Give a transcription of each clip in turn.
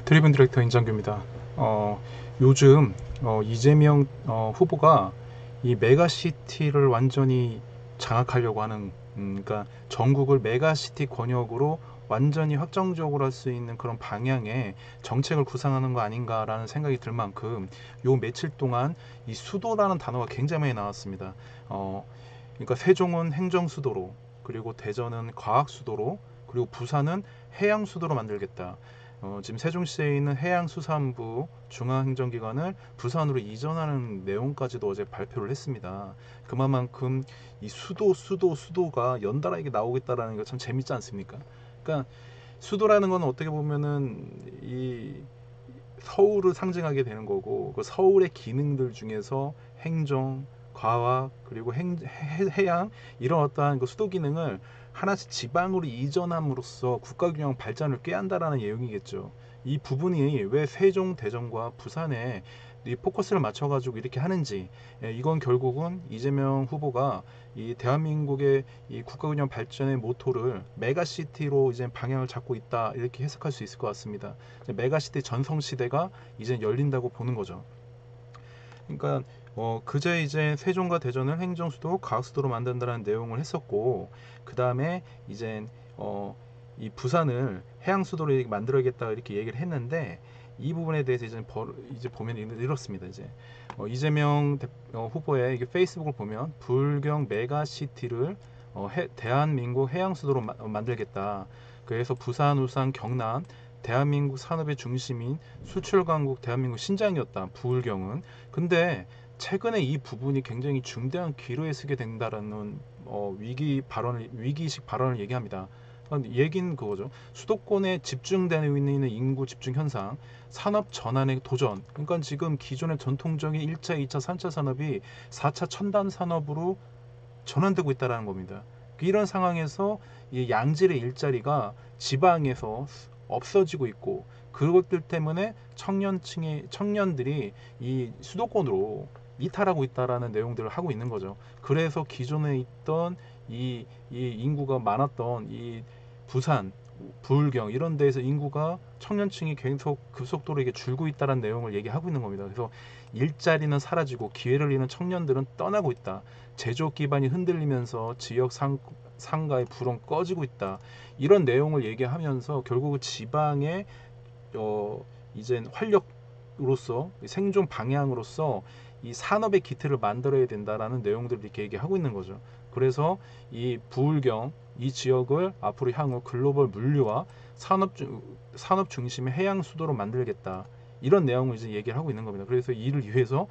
드리븐 디렉터 인장규입니다. 요즘 이재명 후보가 이 메가시티를 완전히 장악하려고 하는, 그러니까 전국을 메가시티 권역으로 완전히 확정적으로 할 수 있는 그런 방향의 정책을 구상하는 거 아닌가라는 생각이 들 만큼 요 며칠 동안 이 수도라는 단어가 굉장히 많이 나왔습니다. 그러니까 세종은 행정수도로, 그리고 대전은 과학수도로, 그리고 부산은 해양수도로 만들겠다. 지금 세종시에 있는 해양수산부 중앙행정기관을 부산으로 이전하는 내용까지도 어제 발표를 했습니다. 그만큼 이 수도가 연달아 이게 나오겠다라는 게 참 재밌지 않습니까? 그러니까 수도라는 건 어떻게 보면은 이 서울을 상징하게 되는 거고, 그 서울의 기능들 중에서 행정, 과학, 그리고 해양, 이런 어떠한 그 수도 기능을 하나씩 지방으로 이전함으로써 국가균형 발전을 꾀한다라는 내용이겠죠. 이 부분이 왜 세종, 대전과 부산에 이 포커스를 맞춰가지고 이렇게 하는지, 이건 결국은 이재명 후보가 이 대한민국의 이 국가균형 발전의 모토를 메가시티로 이제 방향을 잡고 있다, 이렇게 해석할 수 있을 것 같습니다. 메가시티 전성시대가 이제 열린다고 보는 거죠. 그러니까 그제 이제 세종과 대전을 행정수도, 과학수도로 만든다는 내용을 했었고, 그 다음에 이제 이 부산을 해양수도로 만들어야겠다 이렇게 얘기를 했는데, 이 부분에 대해서 이제 보면 이렇습니다. 이제 이재명 후보의 이게 페이스북을 보면 불경 메가시티를 대한민국 해양수도로 만들겠다. 그래서 부산, 울산, 경남 대한민국 산업의 중심인 수출 강국 대한민국 신장이었다. 부울경은. 근데 최근에 이 부분이 굉장히 중대한 기로에 서게 된다라는 위기의식 발언을 얘기합니다. 얘기는 그거죠. 수도권에 집중되고 있는 인구 집중 현상, 산업 전환의 도전. 그러니까 지금 기존의 전통적인 1차, 2차, 3차 산업이 4차 첨단 산업으로 전환되고 있다는 겁니다. 이런 상황에서 이 양질의 일자리가 지방에서 없어지고 있고, 그것들 때문에 청년들이 이 수도권으로 이탈하고 있다라는 내용들을 하고 있는 거죠. 그래서 기존에 있던 이 인구가 많았던 이 부산, 부울경 이런 데에서 인구가 청년층이 계속 급속도로 이게 줄고 있다는 내용을 얘기하고 있는 겁니다. 그래서 일자리는 사라지고 기회를 잃은 청년들은 떠나고 있다. 제조업 기반이 흔들리면서 지역 상가의 불은 꺼지고 있다. 이런 내용을 얘기하면서 결국 지방의 이제 활력으로서 생존 방향으로서 이 산업의 기틀을 만들어야 된다라는 내용들을 이렇게 얘기하고 있는 거죠. 그래서 이 부울경 이 지역을 앞으로 향후 글로벌 물류와 산업 중심의 해양 수도로 만들겠다. 이런 내용을 이제 얘기를 하고 있는 겁니다. 그래서 이를 위해서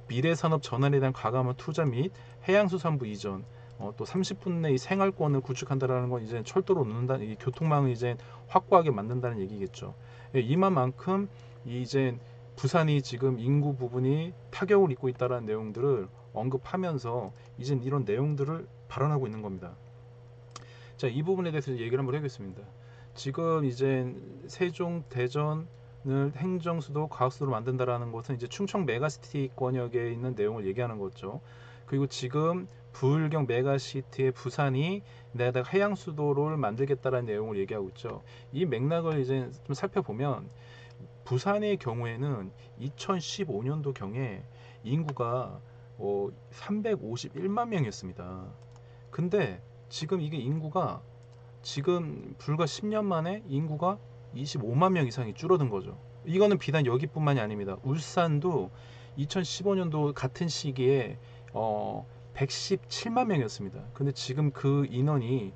미래 산업 전환에 대한 과감한 투자 및 해양수산부 이전, 또 30분 내 이 생활권을 구축한다라는 건 이제 철도로 놓는다, 이 교통망을 이제 확고하게 만든다는 얘기겠죠. 이만큼 이제 부산이 지금 인구 부분이 타격을 입고 있다는 내용들을 언급하면서 이제 이런 내용들을 발언하고 있는 겁니다. 자, 이 부분에 대해서 얘기를 한번 해보겠습니다. 지금 이제 세종, 대전을 행정수도, 과학수도로 만든다라는 것은 이제 충청 메가시티 권역에 있는 내용을 얘기하는 거죠. 그리고 지금 부울경 메가시티의 부산이 내다가 해양수도를 만들겠다라는 내용을 얘기하고 있죠. 이 맥락을 이제 좀 살펴보면 부산의 경우에는 2015년도 경에 인구가 351만 명이었습니다. 근데 지금 이게 인구가 지금 불과 10년 만에 인구가 25만 명 이상이 줄어든 거죠. 이거는 비단 여기뿐만이 아닙니다. 울산도 2015년도 같은 시기에 117만 명이었습니다. 근데 지금 그 인원이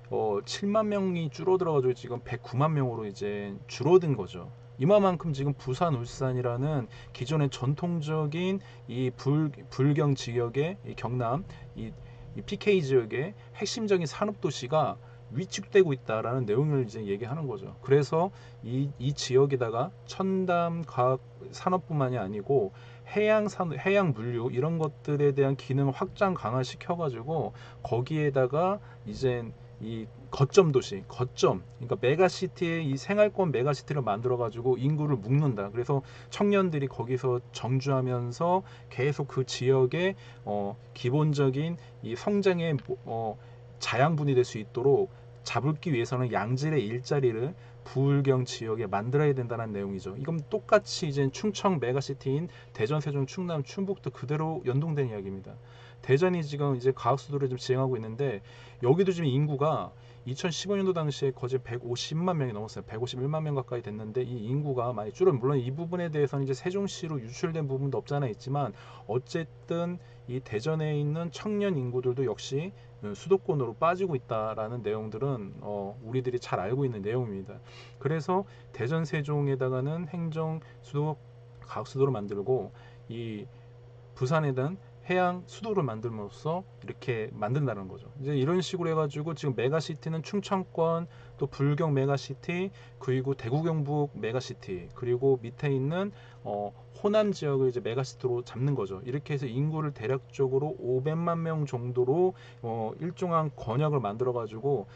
7만 명이 줄어들어가지고 지금 109만 명으로 이제 줄어든 거죠. 이만큼 지금 부산, 울산이라는 기존의 전통적인 이 불경 지역의 이 경남, 이 PK 지역의 핵심적인 산업 도시가 위축되고 있다라는 내용을 이제 얘기하는 거죠. 그래서 이 지역에다가 첨단 과학 산업뿐만이 아니고 해양 물류 이런 것들에 대한 기능을 확장 강화시켜가지고 거기에다가 이제 이 거점 도시, 그러니까 메가시티의 이 생활권 메가시티를 만들어가지고 인구를 묶는다. 그래서 청년들이 거기서 정주하면서 계속 그 지역의 기본적인 이 성장의 자양분이 될 수 있도록 잡기 위해서는 양질의 일자리를 부울경 지역에 만들어야 된다는 내용이죠. 이건 똑같이 이제 충청 메가시티인 대전, 세종, 충남, 충북도 그대로 연동된 이야기입니다. 대전이 지금 이제 과학수도를 좀 지향하고 있는데 여기도 지금 인구가 2015년도 당시에 거의 150만 명이 넘었어요. 151만 명 가까이 됐는데 이 인구가 많이 물론 이 부분에 대해서는 이제 세종시로 유출된 부분도 없지 않아 있지만 어쨌든 이 대전에 있는 청년 인구들도 역시 수도권으로 빠지고 있다라는 내용들은 우리들이 잘 알고 있는 내용입니다. 그래서 대전 세종에다가는 행정 수도 과학수도를 만들고 이 부산에는 해양 수도를 만들므로써 이렇게 만든다는 거죠. 이제 이런 식으로 해가지고 지금 메가시티는 충청권, 또 불경 메가시티, 그리고 대구 경북 메가시티, 그리고 밑에 있는 호남 지역을 이제 메가시티로 잡는 거죠. 이렇게 해서 인구를 대략적으로 500만 명 정도로 일정한 권역을 만들어가지고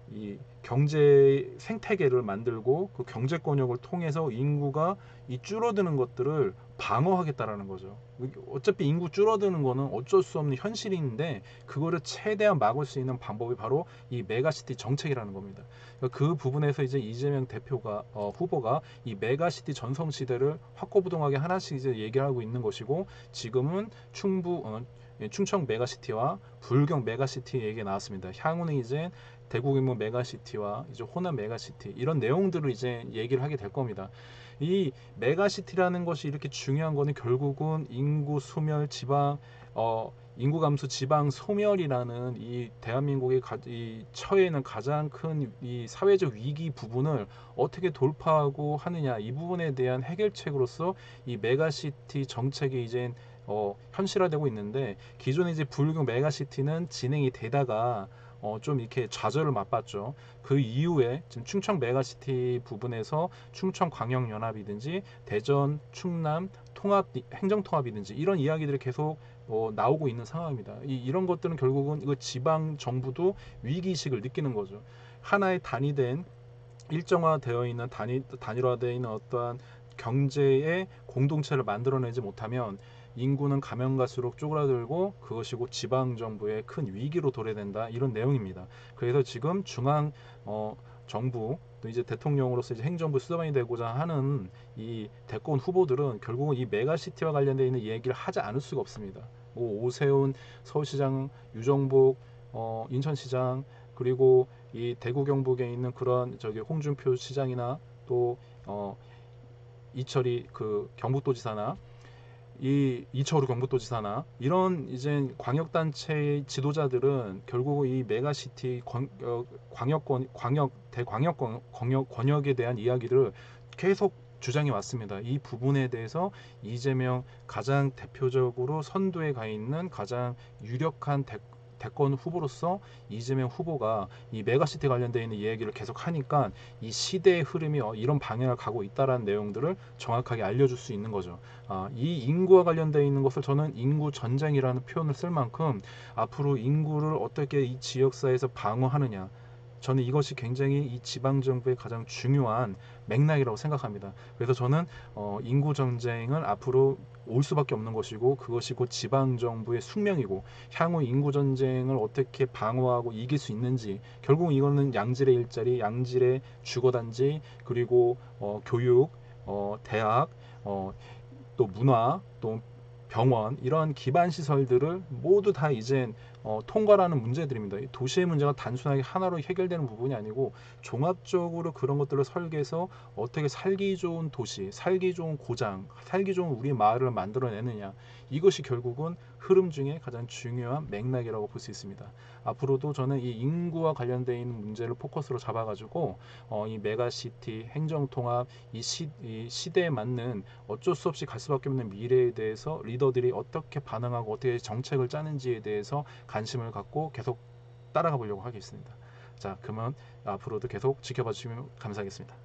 이 경제 생태계를 만들고 그 경제 권역을 통해서 인구가 이 줄어드는 것들을 방어하겠다라는 거죠. 어차피 인구 줄어드는 거는 어쩔 수 없는 현실인데 그거를 최대한 막을 수 있는 방법이 바로 이 메가시티 정책이라는 겁니다. 그 부분에서 이제 이재명 대표가 후보가 이 메가시티 전성시대를 확고부동하게 하나씩 이제 얘기를 하고 있는 것이고 지금은 충청 메가시티와 불경 메가시티 얘기가 나왔습니다. 향후는 이제 대구 규모 메가시티와 이제 호남 메가시티 이런 내용들을 이제 얘기를 하게 될 겁니다. 이 메가시티라는 것이 이렇게 중요한 거는 결국은 인구 소멸 지방 인구 감소 지방 소멸이라는 이 대한민국의 이 처해 있는 가장 큰 이 사회적 위기 부분을 어떻게 돌파하고 하느냐 이 부분에 대한 해결책으로서 이 메가시티 정책이 이제 현실화되고 있는데 기존에 이제 불경 메가시티는 진행이 되다가 좀 이렇게 좌절을 맛봤죠. 그 이후에 지금 충청 메가시티 부분에서 충청광역연합이든지 대전, 충남 행정통합이든지 이런 이야기들이 계속 나오고 있는 상황입니다. 이런 것들은 결국은 이거 지방 정부도 위기의식을 느끼는 거죠. 하나의 단위된 일정화되어 있는 단일화되어 있는 어떠한 경제의 공동체를 만들어내지 못하면 인구는 가면 갈수록 쪼그라들고 그것이 곧 지방 정부의 큰 위기로 도래된다 이런 내용입니다. 그래서 지금 중앙 정부 또 이제 대통령으로서 이제 행정부 수반이 되고자 하는 이 대권 후보들은 결국은 이 메가시티와 관련되어 있는 얘기를 하지 않을 수가 없습니다. 뭐 오세훈 서울시장, 유정복 인천시장 그리고 이 대구 경북에 있는 그런 홍준표 시장이나 또 이철이 그 경북도지사나 이철우 경북도지사나 이런 이제 광역단체의 지도자들은 결국 이 메가시티 권역에 대한 이야기를 계속 주장해 왔습니다. 이 부분에 대해서 이재명 가장 대표적으로 선두에 가 있는 가장 유력한 대권 후보로서 이재명 후보가 이 메가시티 관련되어 있는 이야기를 계속 하니까 이 시대의 흐름이 이런 방향을 가고 있다라는 내용들을 정확하게 알려줄 수 있는 거죠. 이 인구와 관련되어 있는 것을 저는 인구 전쟁이라는 표현을 쓸 만큼 앞으로 인구를 어떻게 이 지역사회에서 방어하느냐 저는 이것이 굉장히 이 지방정부의 가장 중요한 맥락이라고 생각합니다. 그래서 저는 인구 전쟁은 앞으로 올 수밖에 없는 것이고 그것이 곧 지방정부의 숙명이고 향후 인구 전쟁을 어떻게 방어하고 이길 수 있는지 결국 이거는 양질의 일자리, 양질의 주거단지 그리고 교육, 대학, 또 문화, 또 병원 이런 기반 시설들을 모두 다 이제 통과라는 문제들입니다. 도시의 문제가 단순하게 하나로 해결되는 부분이 아니고 종합적으로 그런 것들을 설계해서 어떻게 살기 좋은 도시, 살기 좋은 고장, 살기 좋은 우리 마을을 만들어내느냐 이것이 결국은 흐름 중에 가장 중요한 맥락이라고 볼 수 있습니다. 앞으로도 저는 이 인구와 관련되어 있는 문제를 포커스로 잡아가지고 이 메가시티, 행정통합, 이 시대에 맞는 어쩔 수 없이 갈 수밖에 없는 미래에 대해서 리더들이 어떻게 반응하고 어떻게 정책을 짜는지에 대해서 관심을 갖고 계속 따라가 보려고 하겠습니다. 자, 그러면 앞으로도 계속 지켜봐 주시면 감사하겠습니다.